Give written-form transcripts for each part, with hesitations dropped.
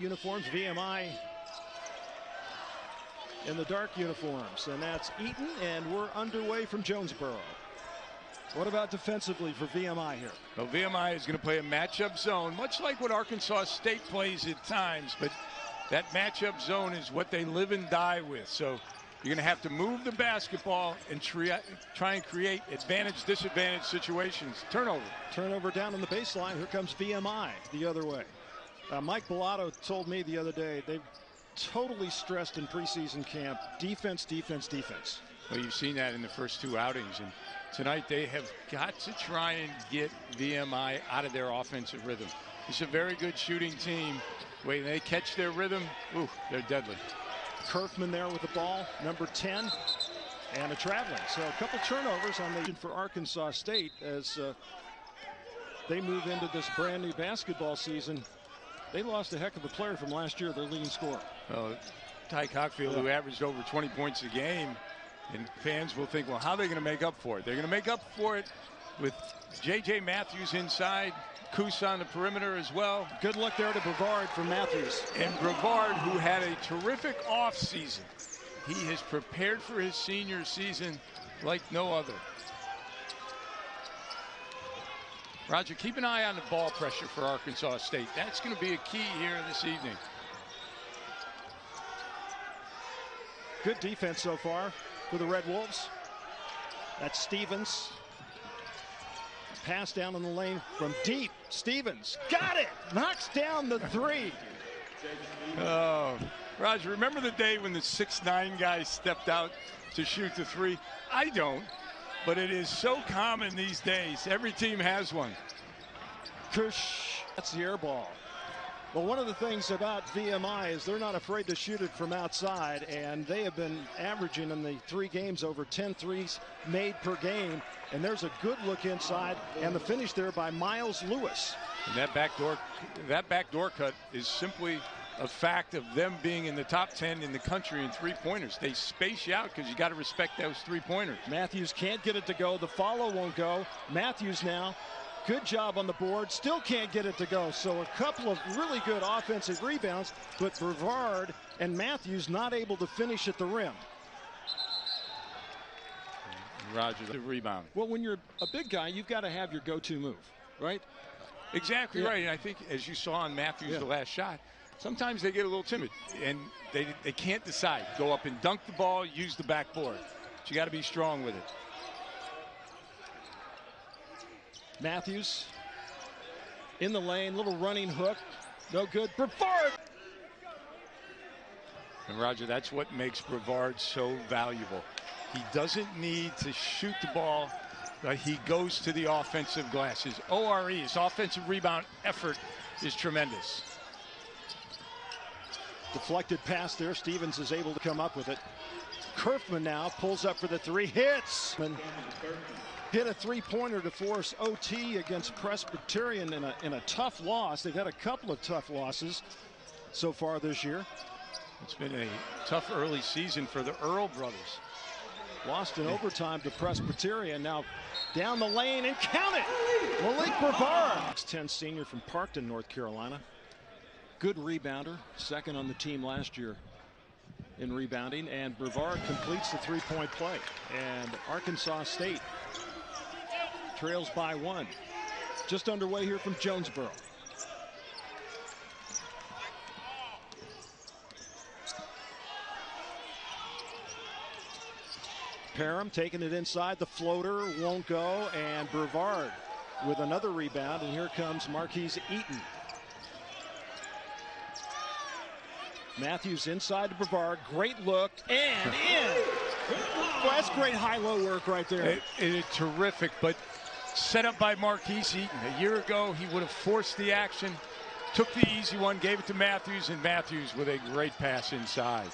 Uniforms, VMI in the dark uniforms, and that's Eaton, and we're underway from Jonesboro. What about defensively for VMI here? Well, VMI is going to play a matchup zone, much like what Arkansas State plays at times, but that matchup zone is what they live and die with. So you're going to have to move the basketball and try and create advantage-disadvantage situations. Turnover down on the baseline. Here comes VMI the other way. Mike Bellato told me the other day they've totally stressed in preseason camp defense, defense, defense. Well, you've seen that in the first two outings, and tonight they have got to try and get VMI out of their offensive rhythm. It's a very good shooting team. When they catch their rhythm, ooh, they're deadly. Kerfman there with the ball, number 10, and a traveling. So a couple turnovers on the for Arkansas State as they move into this brand new basketball season. They lost a heck of a player from last year, their leading scorer. Ty Cockfield, who averaged over 20 points a game. And fans will think, well, how are they going to make up for it? They're going to make up for it with J.J. Matthews inside, Kusa on the perimeter as well. Good look there to Brevard for Matthews. And Brevard, who had a terrific offseason. He has prepared for his senior season like no other. Roger, keep an eye on the ball pressure for Arkansas State. That's going to be a key here this evening. Good defense so far for the Red Wolves. That's Stevens. Pass down in the lane from deep. Stevens got it. Knocks down the three. Oh, Roger, remember the day when the 6'9" guy stepped out to shoot the three? I don't. But it is so common these days. Every team has one. Kush, that's the air ball. Well, one of the things about VMI is they're not afraid to shoot it from outside, and they have been averaging in the 3 games over 10 threes made per game. And there's a good look inside, and the finish there by Miles Lewis. And that backdoor cut is simply a fact of them being in the top 10 in the country in three-pointers. They space you out because you got to respect those three-pointers. Matthews can't get it to go. The follow won't go. Matthews now, good job on the board, still can't get it to go. So a couple of really good offensive rebounds, but Brevard and Matthews not able to finish at the rim. Roger, the rebound. Well, when you're a big guy, you've got to have your go-to move, right? Exactly right. And I think, as you saw on Matthews, the last shot, sometimes they get a little timid and they can't decide. Go up and dunk the ball, use the backboard. But you got to be strong with it. Matthews in the lane, little running hook, no good. Brevard. And Roger, that's what makes Brevard so valuable. He doesn't need to shoot the ball, but he goes to the offensive glass. His ORE, his offensive rebound effort, is tremendous. Deflected pass there. Stevens is able to come up with it. Kerfman now pulls up for the three, hits. And hit a three-pointer to force OT against Presbyterian in a tough loss. They've had a couple of tough losses so far this year. It's been a tough early season for the Earl brothers. Lost in overtime to Presbyterian. Now down the lane and count it. Malik Brevard. 6'10" senior from Parkton, North Carolina. Good rebounder, second on the team last year in rebounding, and Brevard completes the three-point play. And Arkansas State trails by 1. Just underway here from Jonesboro. Parham taking it inside, the floater won't go, and Brevard with another rebound, and here comes Marquise Eaton. Matthews inside to Brevard, great look, and in. Well, that's great high-low work right there. It is terrific, but set up by Marquise Eaton. A year ago, he would have forced the action, took the easy one, gave it to Matthews, and Matthews with a great pass inside.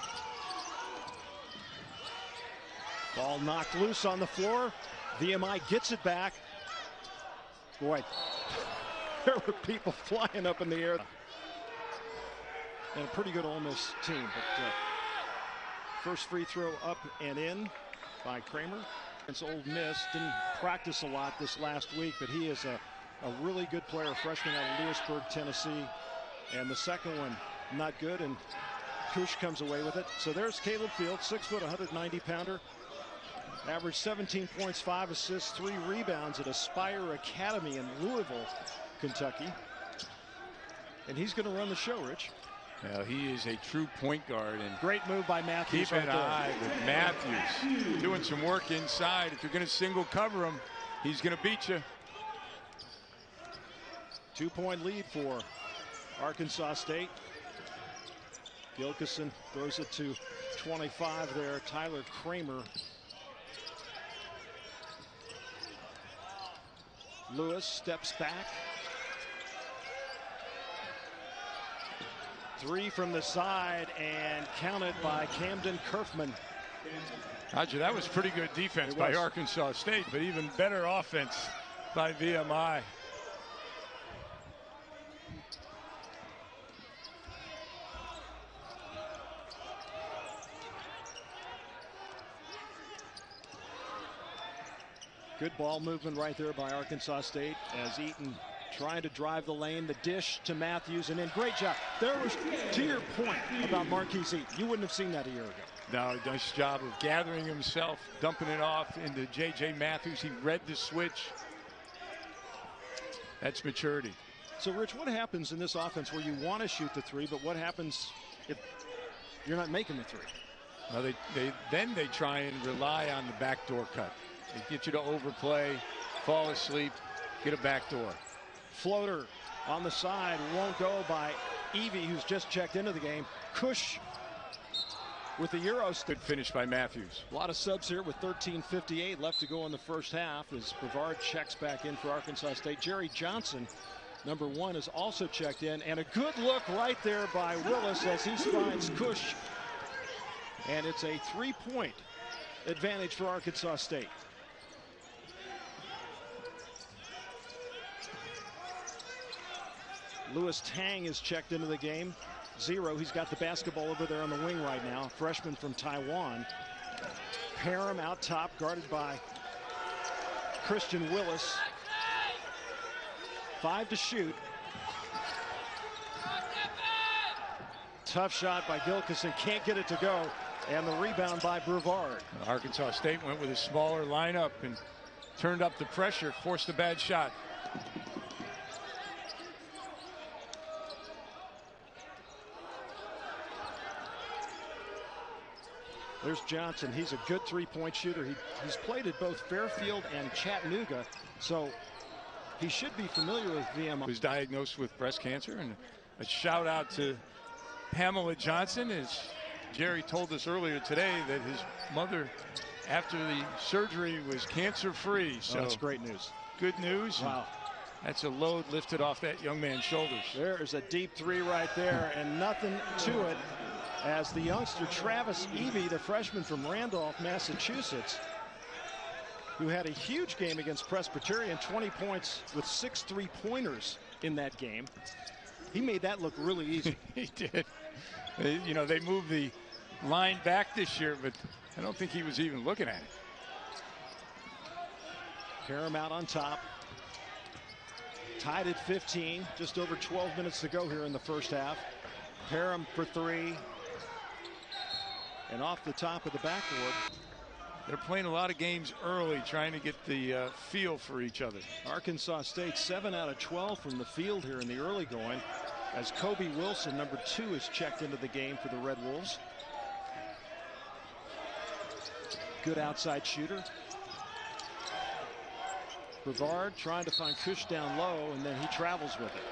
Ball knocked loose on the floor. VMI gets it back. Boy, there were people flying up in the air. And a pretty good Ole Miss team. But first free throw up and in by Kramer. It's Ole Miss. Didn't practice a lot this last week, but he is a really good player, freshman out of Lewisburg, Tennessee. And the second one not good, and Kush comes away with it. So there's Caleb Fields, 6 foot, 190-pounder. Averaged 17 points, 5 assists, 3 rebounds at Aspire Academy in Louisville, Kentucky. And he's going to run the show, Rich. Well, he is a true point guard. And great move by Matthews. Keep an eye with Matthews doing some work inside. If you're going to single cover him, he's going to beat you. 2-point lead for Arkansas State. Gilkison throws it to 25 there. Tyler Kramer. Lewis steps back. 3 from the side and counted by Camden Kerfman. Roger, that was pretty good defense by Arkansas State, but even better offense by VMI. Good ball movement right there by Arkansas State as Eaton trying to drive the lane, the dish to Matthews, and then great job. There was, to your point about Marquise Eaton, you wouldn't have seen that a year ago. No, nice job of gathering himself, dumping it off into J.J. Matthews. He read the switch. That's maturity. So, Rich, what happens in this offense where you want to shoot the 3, but what happens if you're not making the 3? Well, they try and rely on the backdoor cut. They get you to overplay, fall asleep, get a backdoor. Floater on the side won't go by Evie, who's just checked into the game. Kush with the Euro stick. Good finish by Matthews. A lot of subs here with 13:58 left to go in the first half as Brevard checks back in for Arkansas State. Jerry Johnson, number 1, is also checked in, and a good look right there by Willis as he finds Kush. And it's a 3-point advantage for Arkansas State. Lewis Tang is checked into the game. 0. He's got the basketball over there on the wing right now. Freshman from Taiwan. Parham out top, guarded by Christian Willis. 5 to shoot. Tough shot by Gilkison. Can't get it to go. And the rebound by Brevard. Arkansas State went with a smaller lineup and turned up the pressure, forced a bad shot. There's Johnson. He's a good 3-point shooter. He's played at both Fairfield and Chattanooga, so he should be familiar with VMI. He was diagnosed with breast cancer, and a shout out to Pamela Johnson, as Jerry told us earlier today that his mother, after the surgery, was cancer-free. So that's great news. Good news. Wow. That's a load lifted off that young man's shoulders. There's a deep 3 right there, and nothing to it. As the youngster Travis Evie, the freshman from Randolph, Massachusetts, who had a huge game against Presbyterian, 20 points with 6 3-pointers in that game. He made that look really easy. He did. They moved the line back this year, but I don't think he was even looking at it. Parham out on top. Tied at 15, just over 12 minutes to go here in the first half. Parham for 3. And off the top of the backboard. They're playing a lot of games early, trying to get the feel for each other. Arkansas State 7 out of 12 from the field here in the early going, as Kobe Wilson, number 2, is checked into the game for the Red Wolves. Good outside shooter. Brevard trying to find Kush down low, and then he travels with it.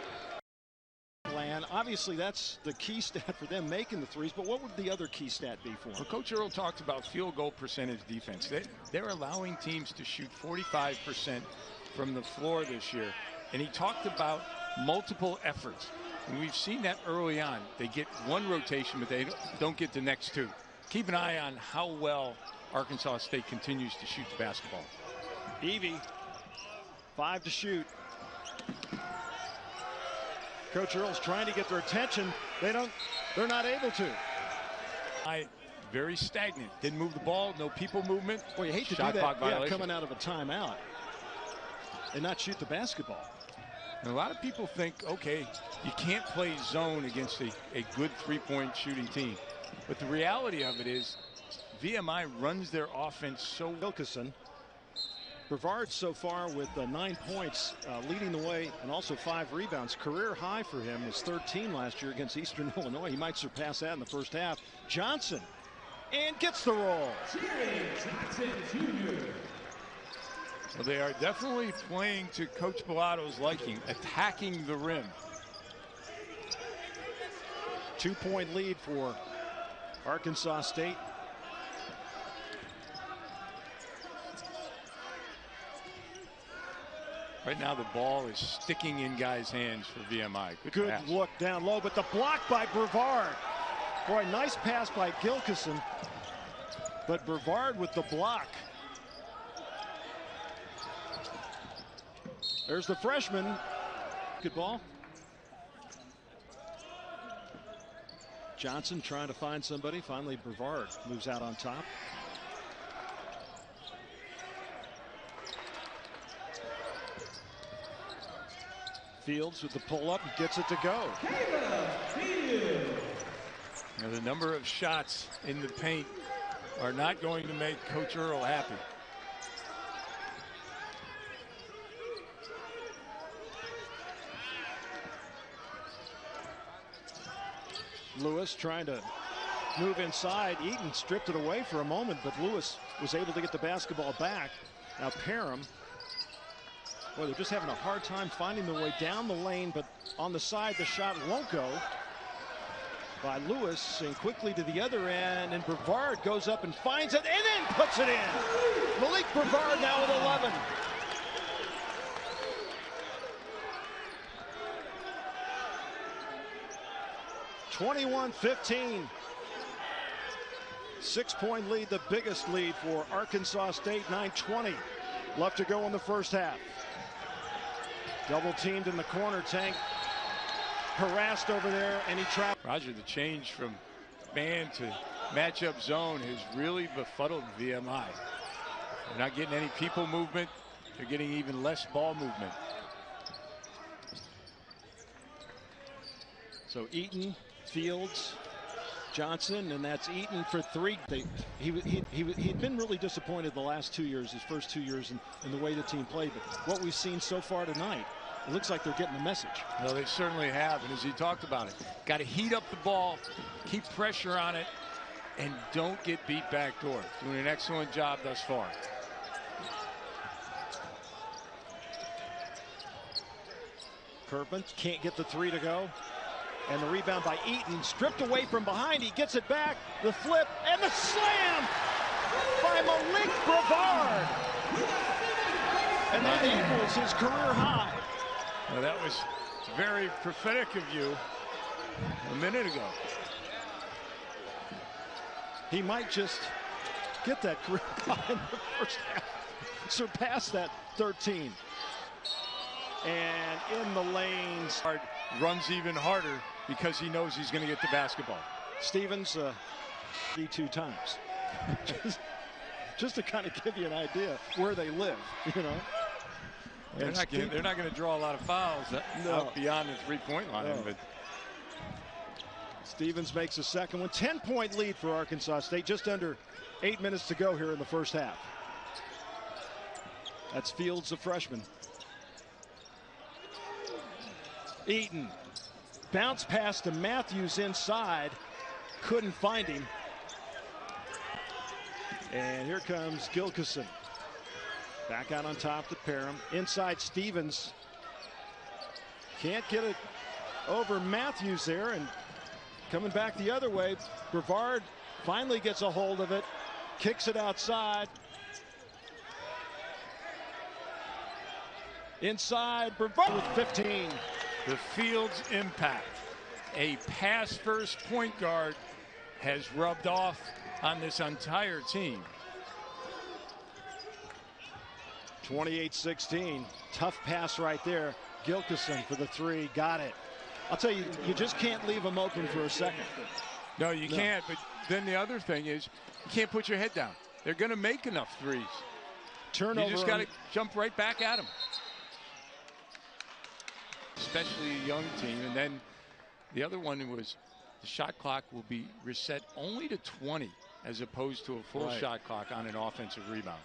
Obviously, that's the key stat for them, making the 3s, but what would the other key stat be for them? Well, Coach Earl talked about field goal percentage defense. They're allowing teams to shoot 45% from the floor this year, and he talked about multiple efforts. And we've seen that early on. They get one rotation, but they don't get the next 2. Keep an eye on how well Arkansas State continues to shoot the basketball. Evie, 5 to shoot. Coach Earl's trying to get their attention. They're not able to. Very stagnant. Didn't move the ball. No people movement. Well, you hate to do that. Yeah, coming out of a timeout and not shoot the basketball. And a lot of people think, okay, you can't play zone against a good three-point shooting team. But the reality of it is VMI runs their offense so Wilkerson. Brevard so far with 9 points, leading the way, and also 5 rebounds. Career high for him was 13 last year against Eastern Illinois. He might surpass that in the first half. Johnson, and gets the roll. Well, they are definitely playing to Coach Bellato's liking, attacking the rim. 2-point lead for Arkansas State. Right now the ball is sticking in guys' hands for VMI. Good pass. look down low, but the block by Brevard. Boy, nice pass by Gilkison, but Brevard with the block. There's the freshman. Good ball. Johnson trying to find somebody. Finally, Brevard moves out on top. Fields with the pull-up and gets it to go. Now, the number of shots in the paint are not going to make Coach Earl happy. Lewis trying to move inside. Eaton stripped it away for a moment, but Lewis was able to get the basketball back. Now Parham, boy, they're just having a hard time finding their way down the lane, but on the side the shot won't go by Lewis, and quickly to the other end, and Brevard goes up and finds it and then puts it in. Malik Brevard now with 11. (21-15). 6-point lead, the biggest lead for Arkansas State. 9:20 left to go in the first half. Double teamed in the corner. Tank harassed over there, and he trapped. Roger, the change from man to matchup zone has really befuddled VMI. They're not getting any people movement. They're getting even less ball movement. So Eaton, Fields, Johnson, and that's Eaton for 3. He'd been really disappointed the last 2 years, his first 2 years, in the way the team played. But what we've seen so far tonight, it looks like they're getting the message. Well, they certainly have, and as he talked about it, got to heat up the ball, keep pressure on it, and don't get beat backdoor. Doing an excellent job thus far. Kirkman can't get the 3 to go. And the rebound by Eaton, stripped away from behind. He gets it back. The flip and the slam by Malik Brevard. And that equals his career high. Well, that was very prophetic of you a minute ago. He might just get that career high in the first half. Surpass that 13. And in the lanes. Runs even harder because he knows he's going to get the basketball. Stevens 32 times. just to kind of give you an idea where they live, you know. They're not going to draw a lot of fouls out beyond the three-point line. No. But Stevens makes a second one. 10-point lead for Arkansas State. Just under 8 minutes to go here in the first half. That's Fields, the freshman. Eaton. Bounce pass to Matthews inside. Couldn't find him. And here comes Gilkison. Back out on top to Parham. Inside Stevens. Can't get it over Matthews there, and coming back the other way, Brevard finally gets a hold of it. Kicks it outside. Inside, Brevard with 15. the Fields impact, a pass-first point guard, has rubbed off on this entire team. 28-16. Tough pass right there. Gilkison for the 3. Got it. I'll tell you, you just can't leave them open for a second. No, you can't. But then the other thing is, you can't put your head down. They're going to make enough threes. Turnover. You just got to jump right back at them. especially a young team. And then the other one was the shot clock will be reset only to 20 as opposed to a full shot clock on an offensive rebound.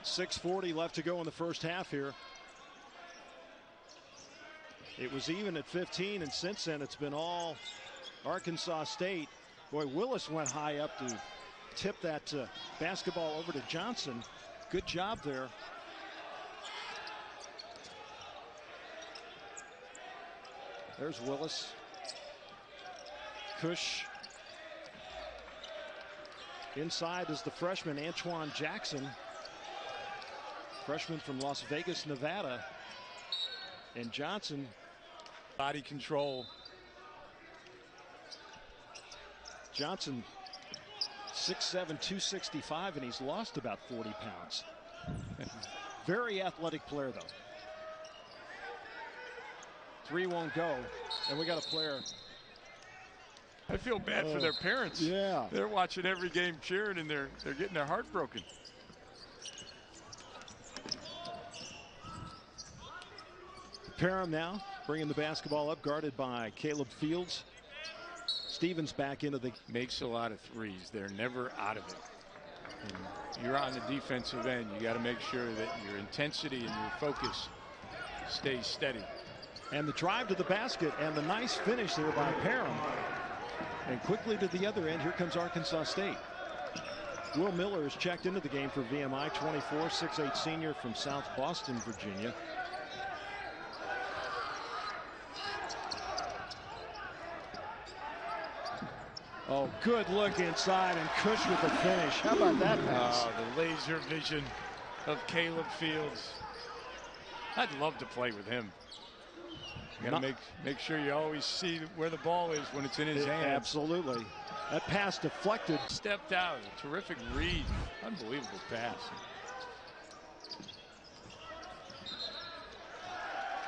.640 left to go in the first half here. It was even at 15, and since then it's been all Arkansas State. Boy, Willis went high up to tip that basketball over to Johnson. Good job there. There's Willis. Cush. Inside is the freshman Antoine Jackson. Freshman from Las Vegas, Nevada. And Johnson. Body control. Johnson 6'7", 265, and he's lost about 40 pounds. Very athletic player, though. Three won't go, and we got a player. I feel bad for their parents. Yeah. They're watching every game cheering, and they're getting their heart broken. Parham now bringing the basketball up, guarded by Caleb Fields. Stevens back into the. Makes a lot of threes. They're never out of it. And you're on the defensive end. You got to make sure that your intensity and your focus stays steady. And the drive to the basket and the nice finish there by Parham. And quickly to the other end, here comes Arkansas State. Will Miller is checked into the game for VMI, 24, 6'8" senior from South Boston, Virginia. Oh, good look inside, and Cush with the finish. How about that pass? Oh, the laser vision of Caleb Fields. I'd love to play with him. You got to make sure you always see where the ball is when it's in his hand. Absolutely. That pass deflected. Stepped out. A terrific read. Unbelievable pass.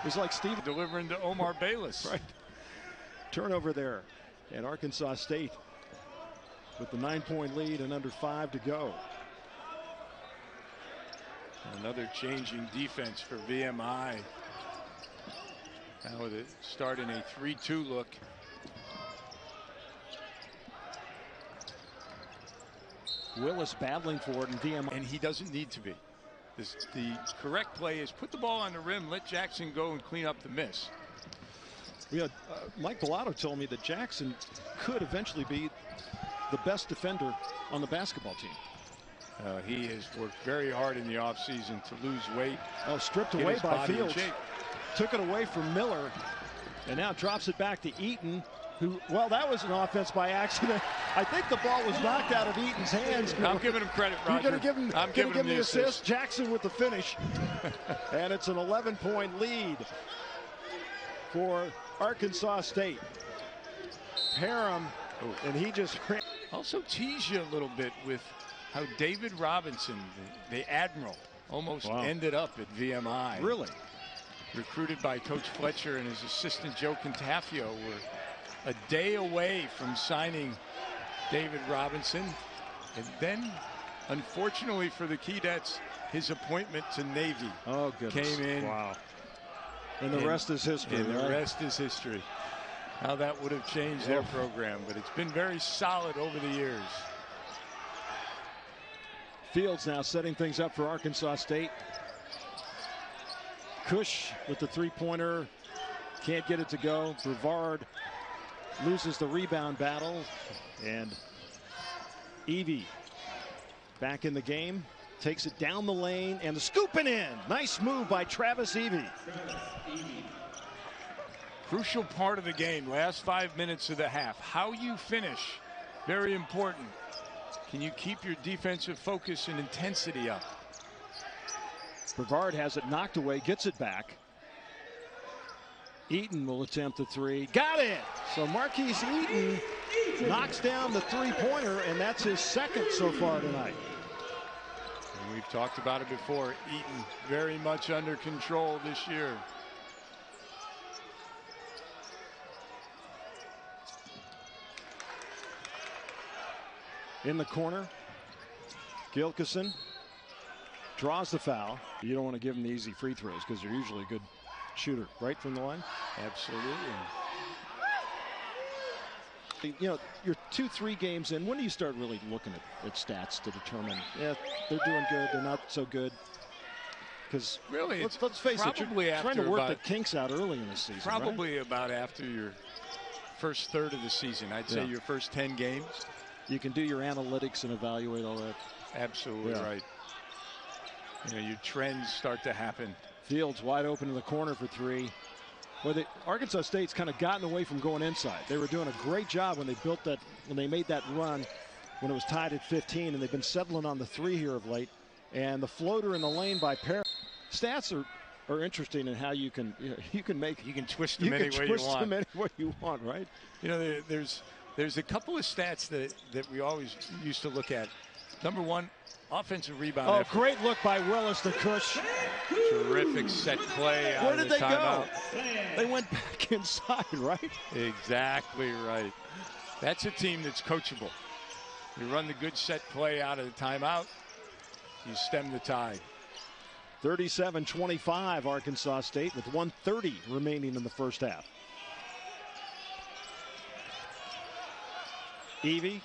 It's like Steve delivering to Omar Bayless. Right. Turnover there. And Arkansas State with the 9-point lead and under 5 to go. Another changing defense for VMI. Now with it starting a 3-2 look. Willis battling for it in VMI. And he doesn't need to be. The correct play is put the ball on the rim, let Jackson go and clean up the miss. Yeah, Mike Bellato told me that Jackson could eventually be the best defender on the basketball team. He has worked very hard in the offseason to lose weight. Oh, stripped away by Fields. Took it away from Miller, and now drops it back to Eaton, who, well, that was an offense by accident. I think the ball was knocked out of Eaton's hands. I'm giving him credit, Roger. You're going to give him the assist. Jackson with the finish. And it's an 11-point lead for Arkansas State. Parham, and he just also tease you a little bit with how David Robinson, the Admiral, almost ended up at VMI. Really? Recruited by Coach Fletcher and his assistant Joe Cantafio were a day away from signing David Robinson. And then, unfortunately for the Keydets, his appointment to Navy came in. Wow. And the rest is history. And the rest is history. How that would have changed their program, but it's been very solid over the years. Fields now setting things up for Arkansas State. Cush with the three-pointer. Can't get it to go. Brevard loses the rebound battle. And Evie back in the game. Takes it down the lane and the scooping in. Nice move by Travis Evie. Crucial part of the game, last 5 minutes of the half. How you finish, very important. Can you keep your defensive focus and intensity up? Brevard has it knocked away, gets it back. Eaton will attempt the three. Got it! So Marquise Eaton knocks down the three-pointer, and that's his second so far tonight. And we've talked about it before. Eaton very much under control this year. In the corner, Gilkison draws the foul. You don't want to give them the easy free throws because they're usually a good shooter, right from the line? Absolutely. You know, you're 2-3 games in. When do you start really looking at stats to determine, yeah, they're doing good, they're not so good? Because really, let's face it, you're trying to work the kinks out early in the season. Probably right? About after your first third of the season. I'd say your first 10 games. You can do your analytics and evaluate all that. Absolutely right. You know, your trends start to happen. Fields wide open in the corner for three. Well, Arkansas State's kind of gotten away from going inside. They were doing a great job when they made that run when it was tied at 15, and they've been settling on the three here of late. And the floater in the lane by Perry. Stats are interesting in how you can twist them any way you want, right? You know, there's a couple of stats that we always used to look at. Number one, offensive rebound. Oh, effort. Great look by Willis to Kush. Terrific set play out Where of did the they timeout. go? They went back inside, right? Exactly right. That's a team that's coachable. You run the good set play out of the timeout, you stem the tide. 37-25 Arkansas State with 1:30 remaining in the first half. Evie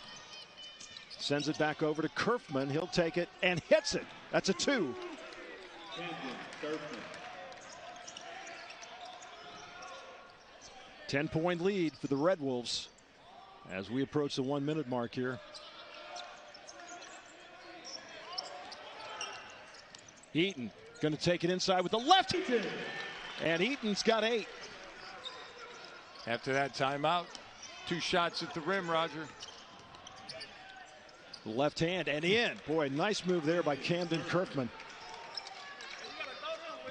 sends it back over to Kerfman. He'll take it and hits it. That's a 2. 10-point lead for the Red Wolves as we approach the 1-minute mark here. Eaton going to take it inside with the left. And Eaton's got 8. After that timeout, 2 shots at the rim, Roger. Left hand and in. Boy, nice move there by Camden Kerfman.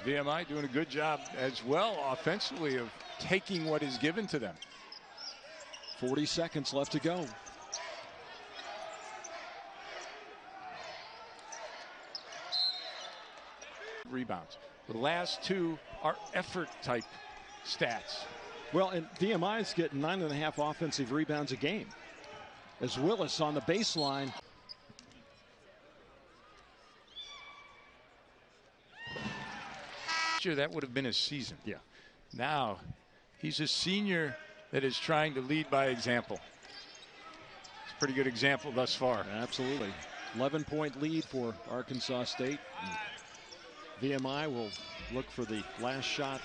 VMI doing a good job as well offensively of taking what is given to them. 40 seconds left to go. Rebounds. The last 2 are effort type stats. Well, and VMI is getting 9.5 offensive rebounds a game. As Willis on the baseline. Sure, that would have been his season. Yeah. Now, he's a senior that is trying to lead by example. It's a pretty good example thus far. Absolutely. 11-point lead for Arkansas State. VMI will look for the last shot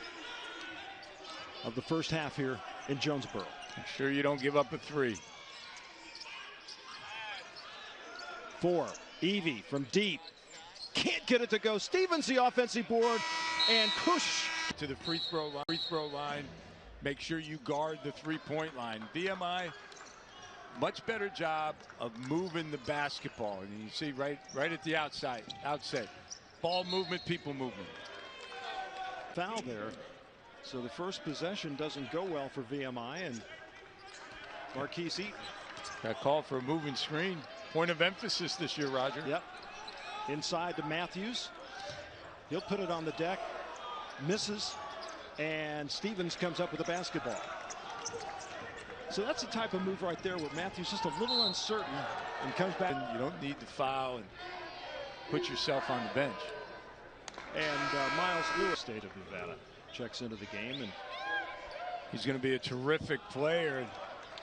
of the first half here in Jonesboro. Make sure you don't give up a 3. 4. Evie from deep. Can't get it to go. Stevens the offensive board. And Kush to the free throw line. Make sure you guard the three-point line. VMI, much better job of moving the basketball. And you see right at the outset. Ball movement, people movement. Foul there. So the first possession doesn't go well for VMI and Marquise Eaton. Got called for a moving screen. Point of emphasis this year, Roger. Yep. Inside to Matthews. He'll put it on the deck. Misses. And Stevens comes up with a basketball. So that's the type of move right there where Matthews just a little uncertain and comes back. And you don't need to foul and put yourself on the bench. And Miles Lewis, State of Nevada, checks into the game. And he's going to be a terrific player.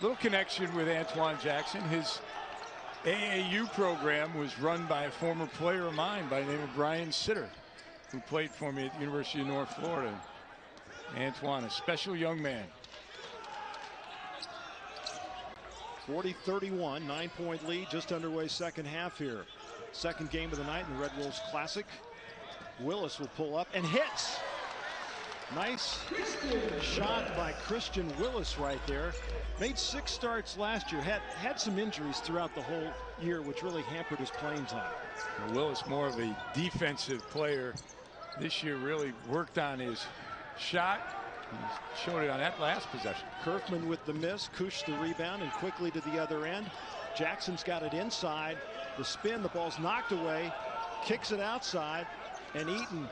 Little connection with Antoine Jackson. His AAU program was run by a former player of mine by the name of Brian Sitter, who played for me at the University of North Florida. Antoine, a special young man. 40-31, 9-point lead, just underway second half here. Second game of the night in the Red Wolves Classic. Willis will pull up and hits. Nice shot by Christian Willis right there. Made 6 starts last year. Had some injuries throughout the whole year, which really hampered his playing time. Willis, more of a defensive player this year, really worked on his shot. He showed it on that last possession. Kerfman with the miss, Kush the rebound, and quickly to the other end. Jackson's got it inside. The spin, the ball's knocked away, kicks it outside, and Eaton.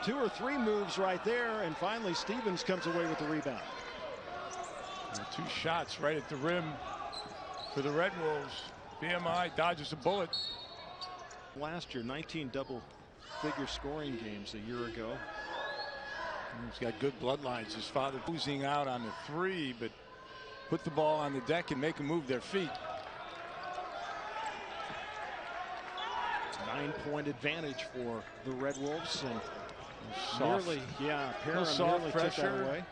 2 or 3 moves right there, and finally Stevens comes away with the rebound. And 2 shots right at the rim for the Red Wolves. VMI dodges a bullet. Last year, 19 double-figure scoring games a year ago. He's got good bloodlines. His father losing out on the 3, but put the ball on the deck and make them move their feet. 9-point advantage for the Red Wolves, and soft. nearly, yeah, Parham soft nearly pressure. took that away.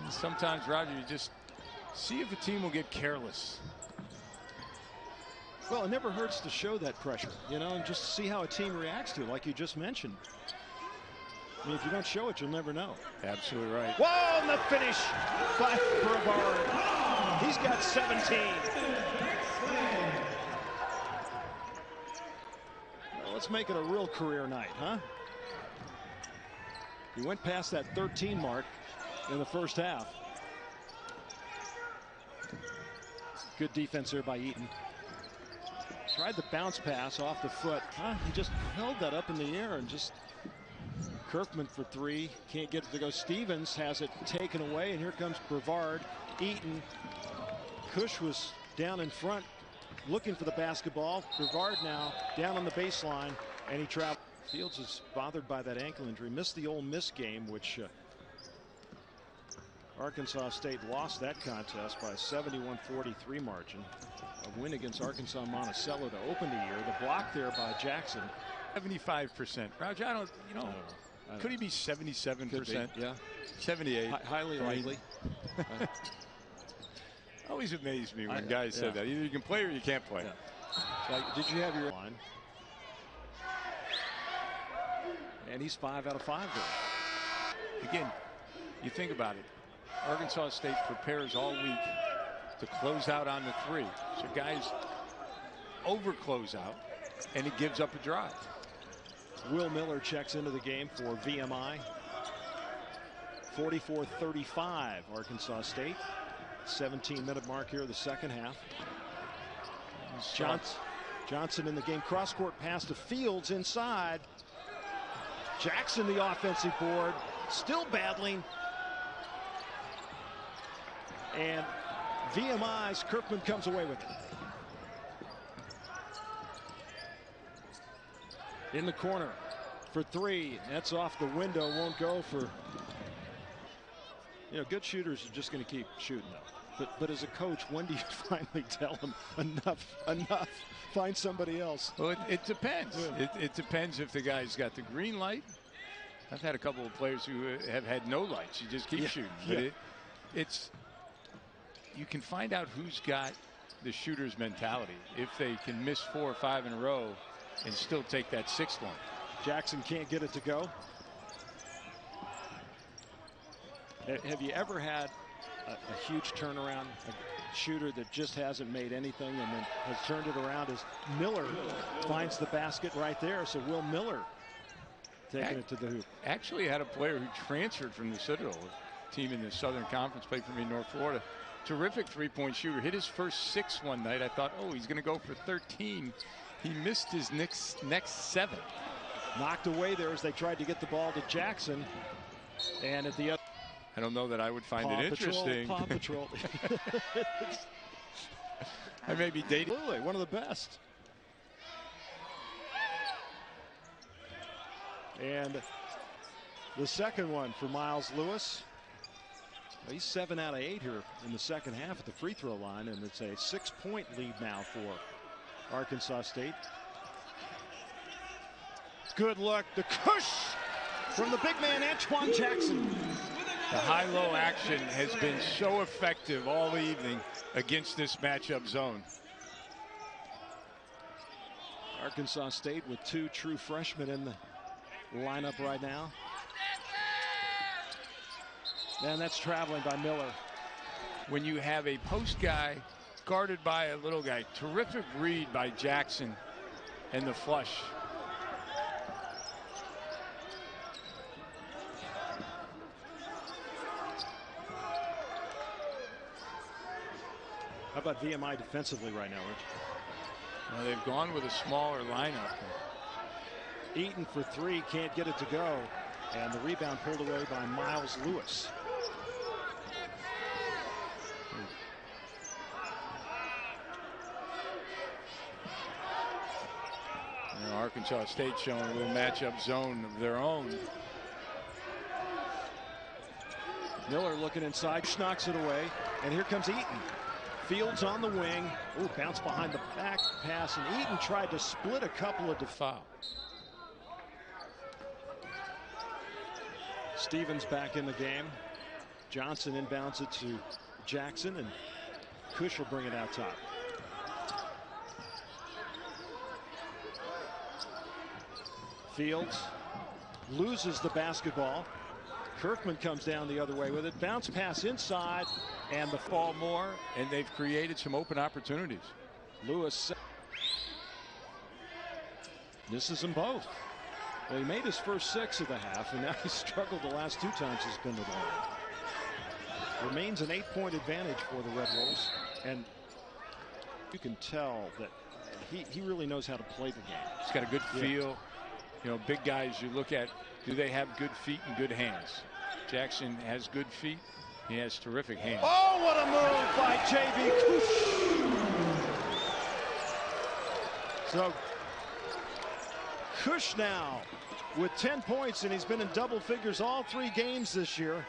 And sometimes, Roger, you just see if the team will get careless. Well, it never hurts to show that pressure, you know, and just see how a team reacts to it, like you just mentioned. I mean, if you don't show it, you'll never know. Absolutely right. Whoa, and the finish by Brevard. He's got 17. Well, let's make it a real career night, huh? He went past that 13 mark in the first half. Good defense there by Eaton. Tried the bounce pass off the foot. He just held that up in the air and just... Kirkman for 3. Can't get it to go. Stevens has it taken away, and here comes Brevard. Eaton. Cush was down in front looking for the basketball. Brevard now down on the baseline, and he traveled. Fields is bothered by that ankle injury. Missed the Ole Miss game, which Arkansas State lost that contest by a 71-43 margin. A win against Arkansas Monticello to open the year. The block there by Jackson. 75%. Roger, I don't, you know, could he be 77%? Yeah. 78. Highly likely. Always amazed me when guys say that. Either you can play or you can't play. Yeah. Like, did you have your line? And he's 5 out of 5 there. Again, you think about it. Arkansas State prepares all week to close out on the 3. So guys over close out, and it gives up a drive. Will Miller checks into the game for VMI. 44-35 Arkansas State. 17-minute mark here, the second half. Johnson in the game. Cross-court pass to Fields inside. Jackson the offensive board. Still battling. And VMI's Kirkman comes away with it. In the corner for 3. That's off the window. Won't go for. You know, good shooters are just going to keep shooting though. But as a coach, when do you finally tell them enough? Find somebody else. Well, it depends. Yeah. It depends if the guy's got the green light. I've had a couple of players who have had no lights. You just keep shooting. But it's you can find out who's got the shooter's mentality. If they can miss 4 or 5 in a row and still take that 6th one. Jackson can't get it to go. Have you ever had a huge turnaround, a shooter that just hasn't made anything and then has turned it around as Miller finds the basket right there? So Will Miller taking it to the hoop. Actually had a player who transferred from the Citadel, a team in the Southern Conference, played for me in North Florida. Terrific 3-point shooter. Hit his first 6 one night. I thought, oh, he's going to go for 13. He missed his next 7. Knocked away there as they tried to get the ball to Jackson. And at the other. I don't know that I would find it interesting. Paw Patrol. I may be dating. Absolutely, one of the best. And the second one for Miles Lewis. Well, he's 7 out of 8 here in the second half at the free throw line, and it's a 6-point lead now for Arkansas State. Good look, the Cush from the big man Antoine Jackson. The high-low action has been so effective all evening against this matchup zone. Arkansas State with 2 true freshmen in the lineup right now. And that's traveling by Miller. When you have a post guy guarded by a little guy, terrific read by Jackson and the flush. How about VMI defensively right now, Rich? Well, they've gone with a smaller lineup. Eaton for 3, can't get it to go. And the rebound pulled away by Miles Lewis. Arkansas State showing a little matchup zone of their own. Miller looking inside, knocks it away, and here comes Eaton. Fields on the wing. Ooh, bounce behind the back pass, and Eaton tried to split a couple of foul. Stevens back in the game. Johnson inbounds it to Jackson, and Kush will bring it out top. Fields loses the basketball. Kirkman comes down the other way with it. Bounce pass inside, and the ball more, and they've created some open opportunities. Lewis misses them both. Well, he made his first 6 of the half, and now he's struggled the last 2 times he's been to the line. Remains an 8-point advantage for the Red Wolves, and you can tell that he really knows how to play the game. He's got a good feel. You know, big guys you look at, do they have good feet and good hands? Jackson has good feet. He has terrific hands. Oh, what a move by J.B. Kush. So Kush now with 10 points, and he's been in double figures all 3 games this year.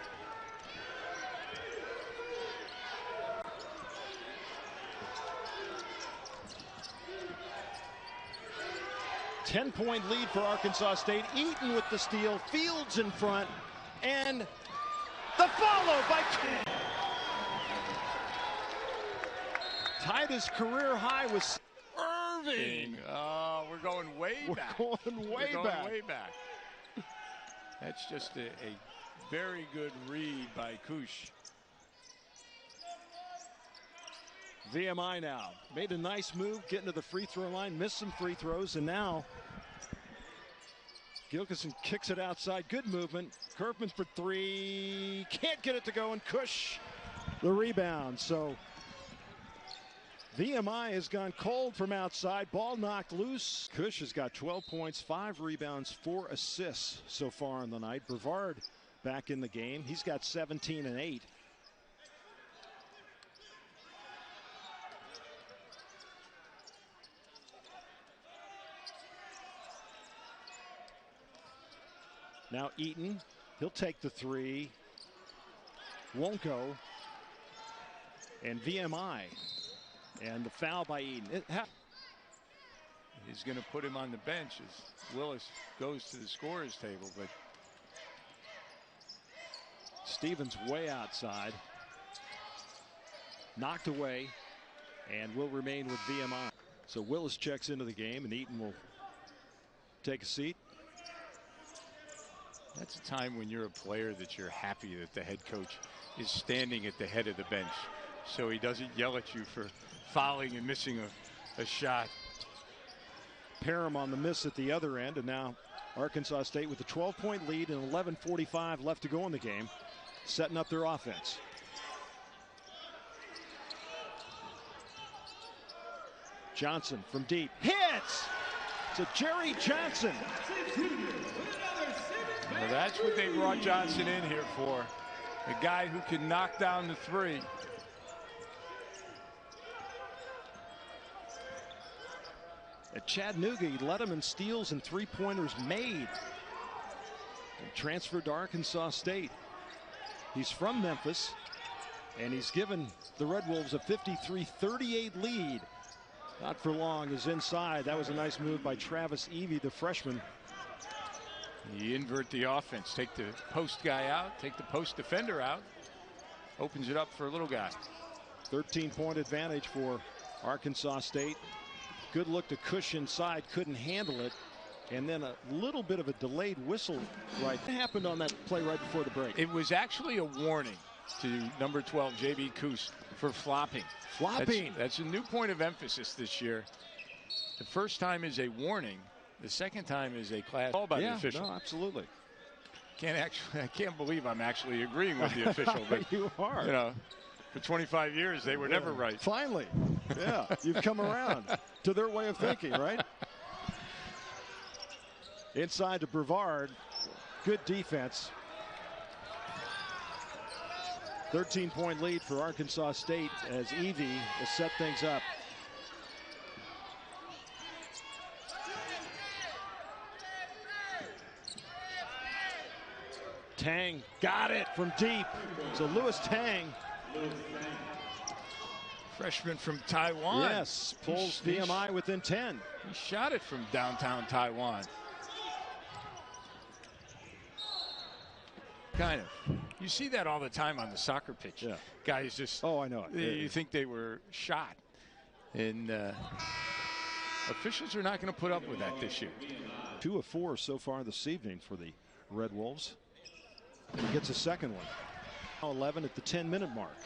Ten-point lead for Arkansas State. Eaton with the steal. Fields in front. And the follow by tied his career high with Irving. Oh, we're going way back. We're going way back. That's just a very good read by Kush. VMI now made a nice move, getting to the free throw line, missed some free throws, and now Gilkison kicks it outside. Good movement. Kirkman for 3. Can't get it to go, and Kush the rebound. So VMI has gone cold from outside. Ball knocked loose. Kush has got 12 points, 5 rebounds, 4 assists so far in the night. Brevard back in the game. He's got 17 and 8. Now Eaton, he'll take the 3. Won't go. And VMI. And the foul by Eaton. He's going to put him on the bench as Willis goes to the scorer's table, but Stevens way outside. Knocked away and will remain with VMI. So Willis checks into the game, and Eaton will take a seat. That's a time when you're a player that you're happy that the head coach is standing at the head of the bench, so he doesn't yell at you for fouling and missing a shot. Parham on the miss at the other end, and now Arkansas State with a 12-point lead and 11:45 left to go in the game, setting up their offense. Johnson from deep hits. To Jerry Johnson. Well, that's what they brought Johnson in here for. A guy who can knock down the 3. At Chattanooga, he led them in steals and 3-pointers made. And transferred to Arkansas State. He's from Memphis, and he's given the Red Wolves a 53-38 lead. Not for long is inside. That was a nice move by Travis Evie, the freshman. You invert the offense. Take the post guy out. Take the post defender out. Opens it up for a little guy. 13-point advantage for Arkansas State. Good look to Kush inside. Couldn't handle it. And then a little bit of a delayed whistle. Right. What happened on that play right before the break? It was actually a warning to number 12, J.B. Kush, for flopping. Flopping. That's a new point of emphasis this year. The first time is a warning. The second time is a class call by the official. No, absolutely. I can't believe I'm actually agreeing with the official. But you are. You know, for 25 years they were never right. Finally, yeah, you've come around to their way of thinking, right? Inside to Brevard, good defense. 13-point lead for Arkansas State as Evie has set things up. Tang got it from deep. So Lewis Tang. Freshman from Taiwan. Yes, pulls VMI within 10. He shot it from downtown Taiwan. Kind of. You see that all the time on the soccer pitch. Yeah. Guys just. Oh, I know it. You think they were shot. And officials are not going to put up with that this year. 2 of 4 so far this evening for the Red Wolves. And he gets a second one. 11 at the 10-minute mark.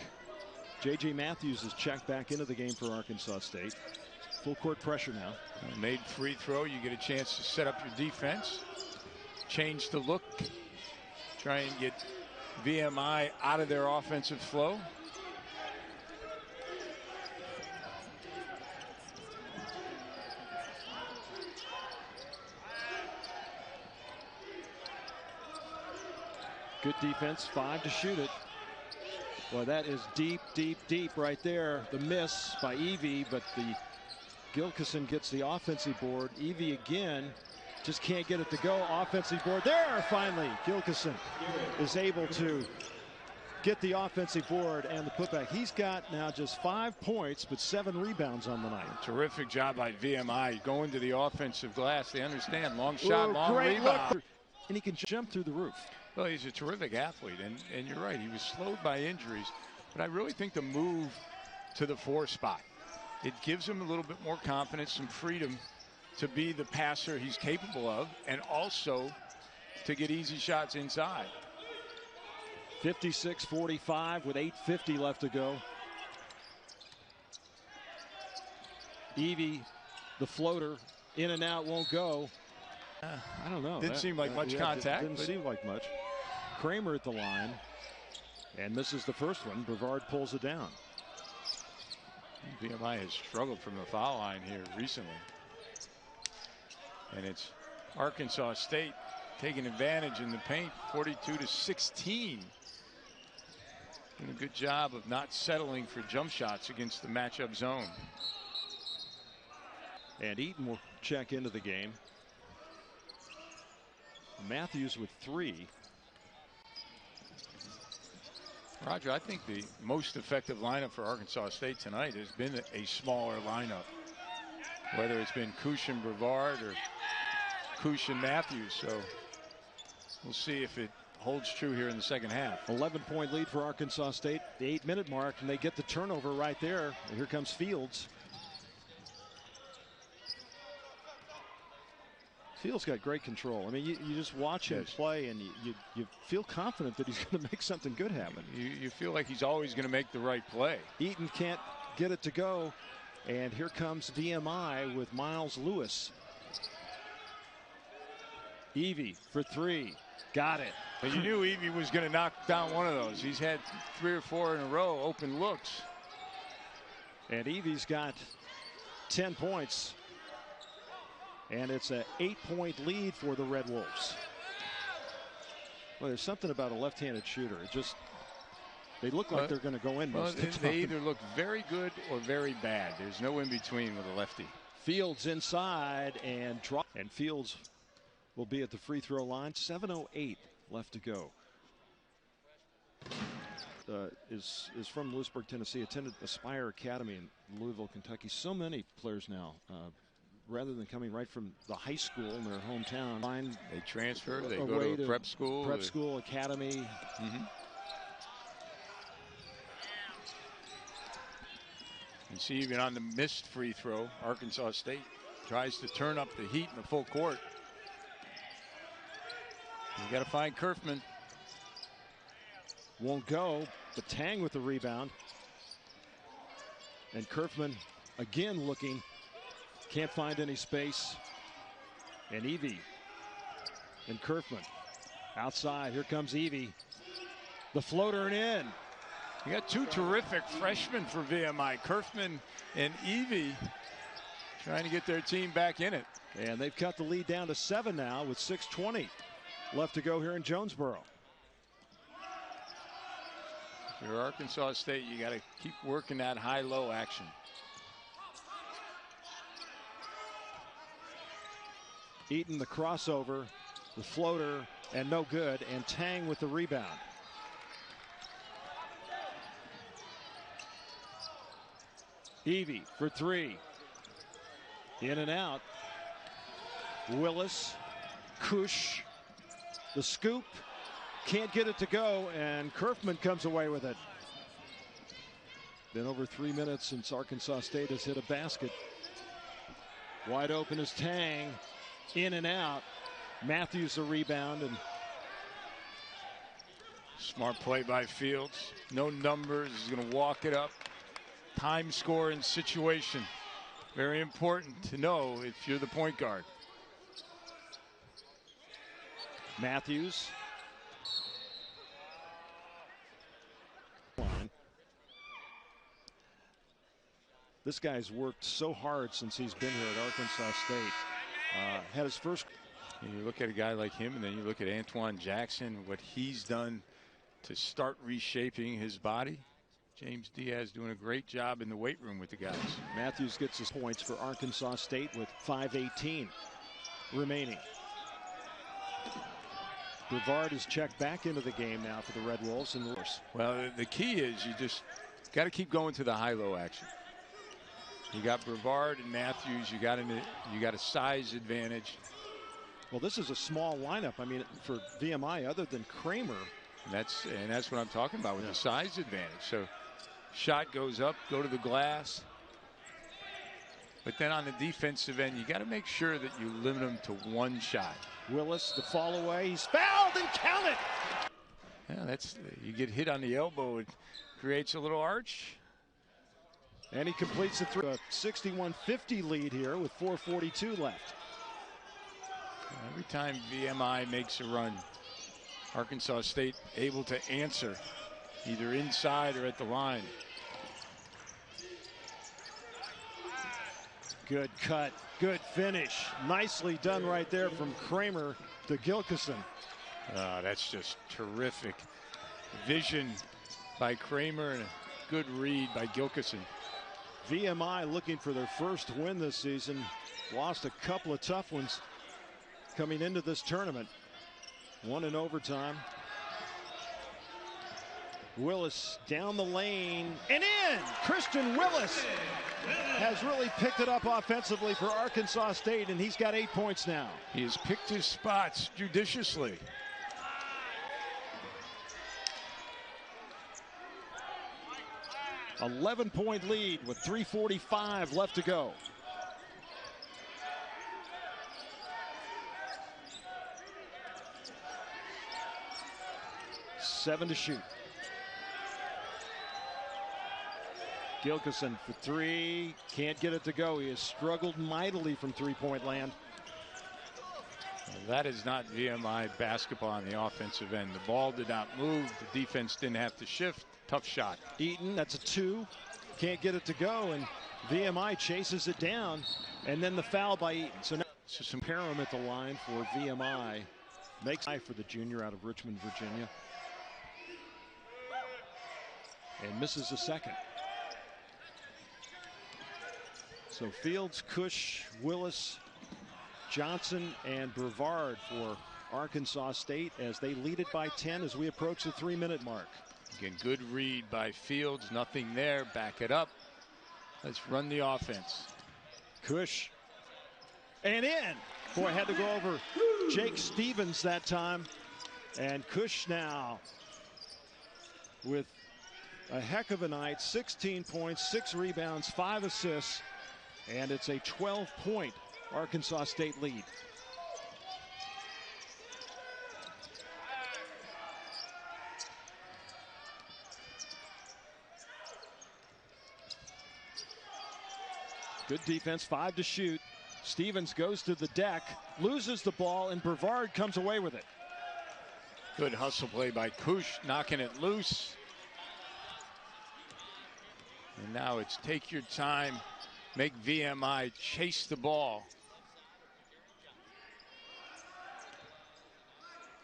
J.J. Matthews is checked back into the game for Arkansas State. Full court pressure now. Made free throw. You get a chance to set up your defense. Change the look. Try and get VMI out of their offensive flow. Good defense, 5 to shoot it. Well, that is deep, deep, deep right there. The miss by Evie, but the Gilkison gets the offensive board. Evie again, just can't get it to go. Offensive board there, finally. Gilkison is able to get the offensive board and the putback. He's got now just 5 points, but 7 rebounds on the night. Terrific job by VMI going to the offensive glass. They understand long shot, long great rebound. Look. And he can jump through the roof. Well, he's a terrific athlete, and you're right. He was slowed by injuries, but I really think the move to the 4 spot, it gives him a little bit more confidence, some freedom to be the passer he's capable of, and also to get easy shots inside. 56-45 with 8:50 left to go. Evie, the floater, in and out, won't go. I don't know. Didn't seem like much contact. Didn't seem like much. Kramer at the line and misses the first one. Brevard pulls it down. VMI has struggled from the foul line here recently. And it's Arkansas State taking advantage in the paint, 42-16. Doing a good job of not settling for jump shots against the matchup zone. And Eaton will check into the game. Matthews with 3. Roger, I think the most effective lineup for Arkansas State tonight has been a smaller lineup. Whether it's been Cushion Brevard or Cushion Matthews. So we'll see if it holds true here in the second half. 11-point lead for Arkansas State. The 8-minute mark, and they get the turnover right there. And here comes Fields. Fields got great control. I mean, you just watch him play, and you feel confident that he's going to make something good happen. You feel like he's always going to make the right play. Eaton can't get it to go, and here comes VMI with Miles Lewis. Evie for 3. Got it. But you knew Evie was going to knock down one of those. He's had 3 or 4 in a row open looks. And Evie's got 10 points. And it's an 8-point lead for the Red Wolves. Well, there's something about a left-handed shooter. It just, they look like they're going to go in most of the time. They either look very good or very bad. There's no in between with a lefty. Fields inside and drop. And Fields will be at the free throw line. 7:08 left to go. Is from Lewisburg, Tennessee. Attended Aspire Academy in Louisville, Kentucky. So many players now. Rather than coming right from the high school in their hometown, they transfer, they go to prep school. Prep school, academy. You see, even on the missed free throw, Arkansas State tries to turn up the heat in the full court. You got to find Kerfman. Won't go, but Tang with the rebound. And Kerfman again looking. Can't find any space. And Evie and Kerfman outside. Here comes Evie. The floater and in. You got 2 terrific freshmen for VMI. Kerfman and Evie trying to get their team back in it. And they've cut the lead down to 7 now with 6:20 left to go here in Jonesboro. If you're Arkansas State, you got to keep working that high-low action. Eaton the crossover, the floater, and no good, and Tang with the rebound. Evie for three. In and out. Willis, Kush, the scoop, can't get it to go, and Kerfman comes away with it. Been over 3 minutes since Arkansas State has hit a basket. Wide open is Tang, in and out. Matthews the rebound, and smart play by Fields. No numbers, he's going to walk it up. Time scoring situation. Very important to know if you're the point guard. Matthews. This guy's worked so hard since he's been here at Arkansas State. Had his first. And you look at a guy like him, and then you look at Antoine Jackson, what he's done to start reshaping his body. James Diaz doing a great job in the weight room with the guys. Matthews gets his points for Arkansas State with 5:18 remaining. Brevard is checked back into the game now for the Red Wolves. And well, the key is you just got to keep going to the high-low action. You got Brevard and Matthews. You got a size advantage. Well, this is a small lineup. I mean, for VMI, other than Kramer. And that's what I'm talking about with the size advantage. So shot goes up, go to the glass. But then on the defensive end, you got to make sure that you limit them to one shot. Willis, the fall away. He's fouled and count it. Yeah, you get hit on the elbow. It creates a little arch. And he completes the three. A 61-50 lead here with 4:42 left. Every time VMI makes a run, Arkansas State able to answer either inside or at the line. Good cut, good finish. Nicely done right there from Kramer to Gilkison. That's just terrific vision by Kramer and a good read by Gilkison. VMI looking for their first win this season. Lost a couple of tough ones coming into this tournament. One in overtime. Willis down the lane and in. Christian Willis has really picked it up offensively for Arkansas State, and he's got 8 points now. He has picked his spots judiciously. An 11-point lead with 3:45 left to go. Seven to shoot. Gilkison for three. Can't get it to go. He has struggled mightily from three-point land. Well, that is not VMI basketball on the offensive end. The ball did not move. The defense didn't have to shift. Tough shot. Eaton, that's a two. Can't get it to go, and VMI chases it down, and then the foul by Eaton. So now some Parham at the line for VMI. Makes for the junior out of Richmond, Virginia. And misses a second. So Fields, Cush, Willis, Johnson, and Brevard for Arkansas State as they lead it by 10 as we approach the 3-minute mark. Again, good read by Fields. Nothing there. Back it up. Let's run the offense. Cush. And in. Boy, had to go over Jake Stevens that time. And Cush now with a heck of a night. 16 points, 6 rebounds, 5 assists. And it's a 12-point Arkansas State lead. Good defense, 5 to shoot. Stevens goes to the deck, loses the ball, and Brevard comes away with it. Good hustle play by Kush, knocking it loose. And now it's take your time, make VMI chase the ball.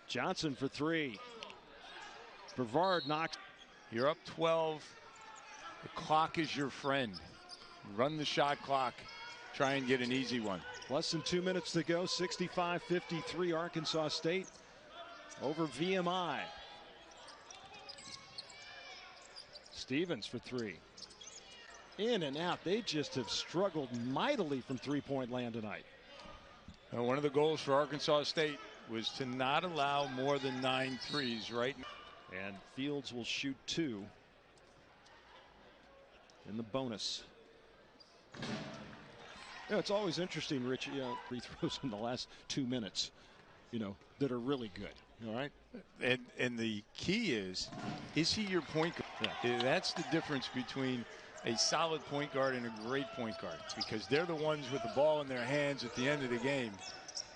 Johnson for 3. Brevard knocks. You're up 12. The clock is your friend. Run the shot clock. Try and get an easy one. Less than 2 minutes to go. 65-53 Arkansas State. over VMI. Stevens for three. In and out. They just have struggled mightily from three-point land tonight. One of the goals for Arkansas State was to not allow more than 9 threes, right? And Fields will shoot 2 in the bonus. It's always interesting, Rich, free throws in the last 2 minutes, that are really good. All right. And the key is he your point guard? Yeah. That's the difference between a solid point guard and a great point guard, because they're the ones with the ball in their hands at the end of the game.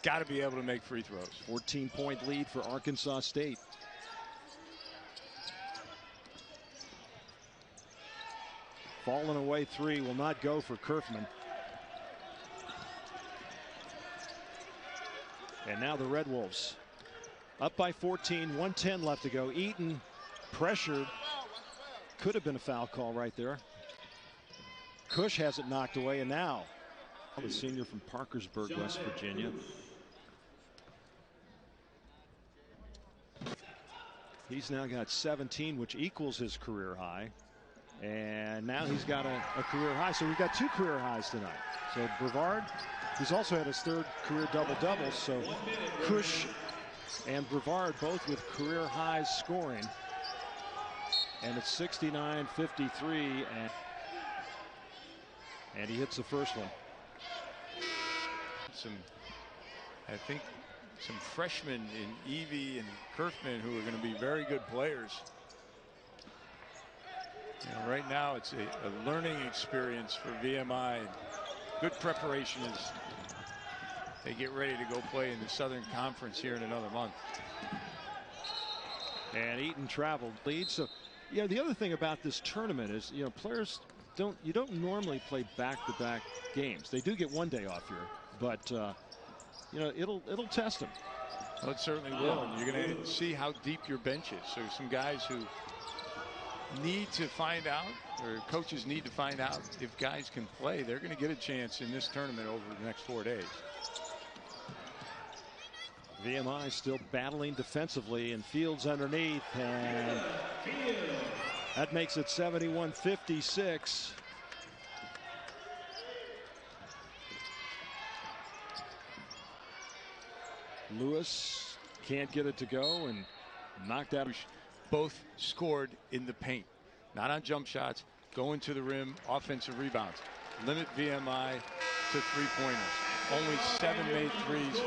Got to be able to make free throws. 14-point lead for Arkansas State. Falling away 3 will not go for Kerfman. And now the Red Wolves up by 14, 1:10 left to go. Eaton pressured. Could have been a foul call right there. Cush has it knocked away, and now the senior from Parkersburg, West Virginia. He's now got 17, which equals his career high. And now he's got a career high. So we've got 2 career highs tonight. So Brevard, he's also had his 3rd career double-double. So Cush and Brevard both with career highs scoring. And it's 69-53. And he hits the first one. I think some freshmen in Evie and Kerfman who are going to be very good players. Right now it's a learning experience for VMI. Good preparation as they get ready to go play in the Southern Conference here in another month. And Eaton traveled lead. So, the other thing about this tournament is, players don't normally play back-to-back games. They do get one day off here, but it'll test them. Well, it certainly will. And you're going to see how deep your bench is. So some guys who need to find out, or coaches need to find out if guys can play, they're going to get a chance in this tournament over the next 4 days. VMI still battling defensively, and Fields underneath, and that makes it 71-56. Lewis can't get it to go and knocked out. Both scored in the paint, not on jump shots, going to the rim, offensive rebounds. Limit VMI to 3-pointers. Only 7 made threes.